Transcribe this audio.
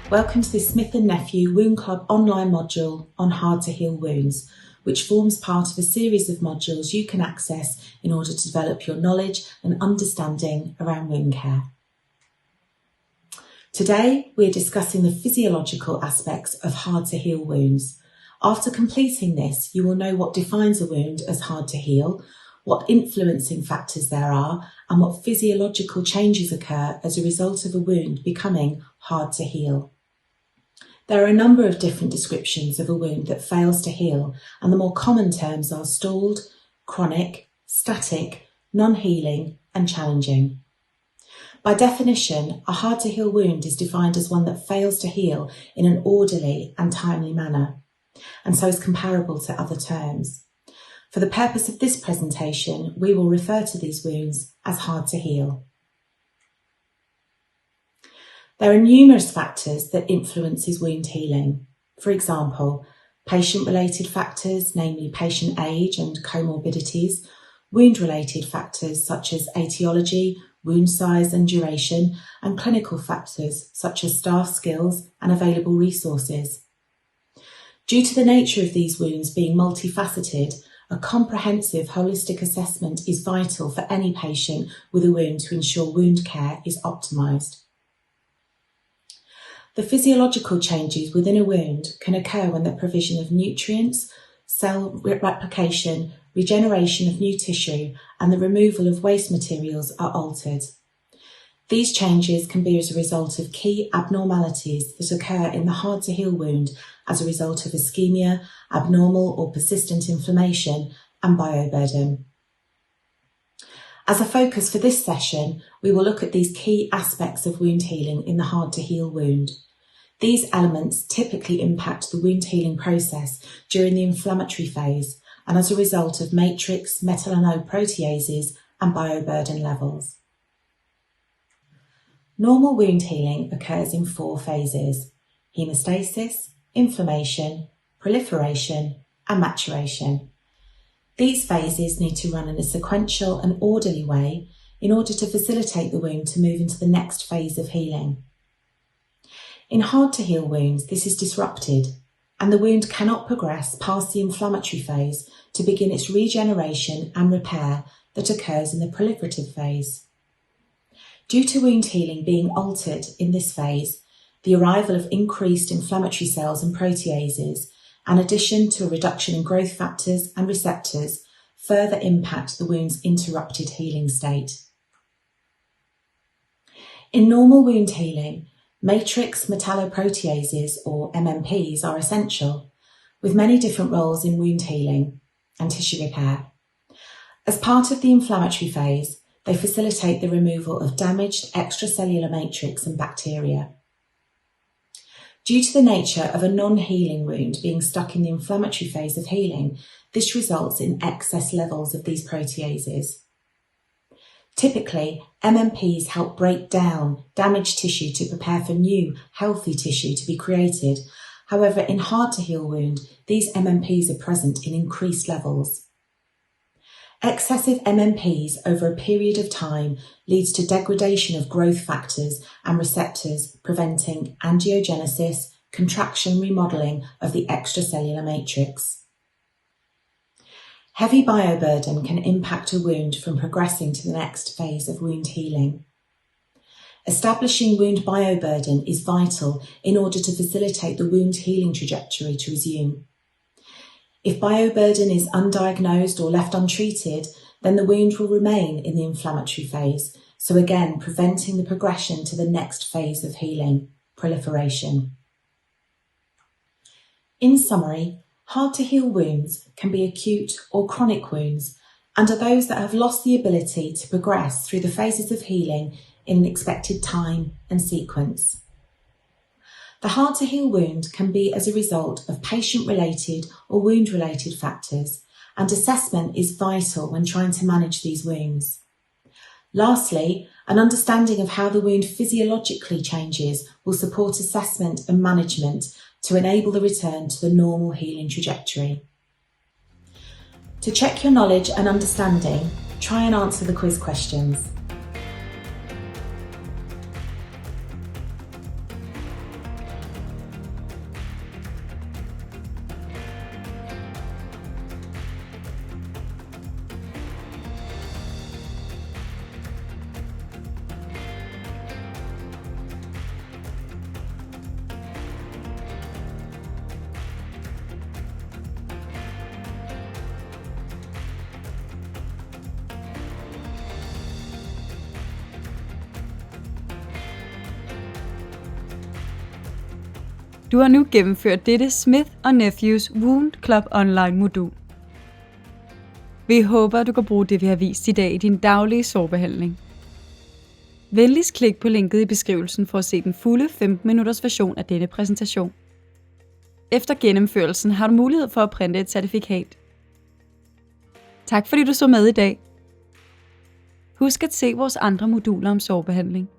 Welcome to this Smith & Nephew Wound Club online module on hard to heal wounds, which forms part of a series of modules you can access in order to develop your knowledge and understanding around wound care. Today, we're discussing the physiological aspects of hard to heal wounds. After completing this, you will know what defines a wound as hard to heal, what influencing factors there are, and what physiological changes occur as a result of a wound becoming hard to heal. There are a number of different descriptions of a wound that fails to heal, and the more common terms are stalled, chronic, static, non-healing, and challenging. By definition, a hard to heal wound is defined as one that fails to heal in an orderly and timely manner, and so is comparable to other terms. For the purpose of this presentation, we will refer to these wounds as hard to heal. There are numerous factors that influences wound healing. For example, patient-related factors, namely patient age and comorbidities, wound-related factors such as etiology, wound size and duration, and clinical factors such as staff skills and available resources. Due to the nature of these wounds being multifaceted, a comprehensive holistic assessment is vital for any patient with a wound to ensure wound care is optimised. The physiological changes within a wound can occur when the provision of nutrients, cell replication, regeneration of new tissue, and the removal of waste materials are altered. These changes can be as a result of key abnormalities that occur in the hard to heal wound as a result of ischemia, abnormal or persistent inflammation, and bioburden. As a focus for this session, we will look at these key aspects of wound healing in the hard to heal wound. These elements typically impact the wound healing process during the inflammatory phase and as a result of matrix metalloproteases and bioburden levels. Normal wound healing occurs in 4 phases: hemostasis, inflammation, proliferation, and maturation. These phases need to run in a sequential and orderly way in order to facilitate the wound to move into the next phase of healing. In hard to heal wounds, this is disrupted, and the wound cannot progress past the inflammatory phase to begin its regeneration and repair that occurs in the proliferative phase. Due to wound healing being altered in this phase, the arrival of increased inflammatory cells and proteases, in addition to a reduction in growth factors and receptors, further impact the wound's interrupted healing state. In normal wound healing, matrix metalloproteases, or MMPs, are essential, with many different roles in wound healing and tissue repair. As part of the inflammatory phase, they facilitate the removal of damaged extracellular matrix and bacteria. Due to the nature of a non-healing wound being stuck in the inflammatory phase of healing, this results in excess levels of these proteases. Typically, MMPs help break down damaged tissue to prepare for new, healthy tissue to be created. However, in hard to heal wound, these MMPs are present in increased levels. Excessive MMPs over a period of time leads to degradation of growth factors and receptors, preventing angiogenesis, contraction, remodeling of the extracellular matrix. Heavy bioburden can impact a wound from progressing to the next phase of wound healing. Establishing wound bioburden is vital in order to facilitate the wound healing trajectory to resume. If bioburden is undiagnosed or left untreated, then the wound will remain in the inflammatory phase, so again preventing the progression to the next phase of healing, proliferation. In summary, hard to heal wounds can be acute or chronic wounds and are those that have lost the ability to progress through the phases of healing in an expected time and sequence. The hard to heal wound can be as a result of patient-related or wound-related factors, and assessment is vital when trying to manage these wounds. Lastly, an understanding of how the wound physiologically changes will support assessment and management to enable the return to the normal healing trajectory. To check your knowledge and understanding, try and answer the quiz questions. Du har nu gennemført dette Smith & Nephews Wound Club Online modul. Vi håber, du kan bruge det, vi har vist i dag i din daglige sårbehandling. Venligst klik på linket i beskrivelsen for at se den fulde 15 minutters version af denne præsentation. Efter gennemførelsen har du mulighed for at printe et certifikat. Tak fordi du så med i dag. Husk at se vores andre moduler om sårbehandling.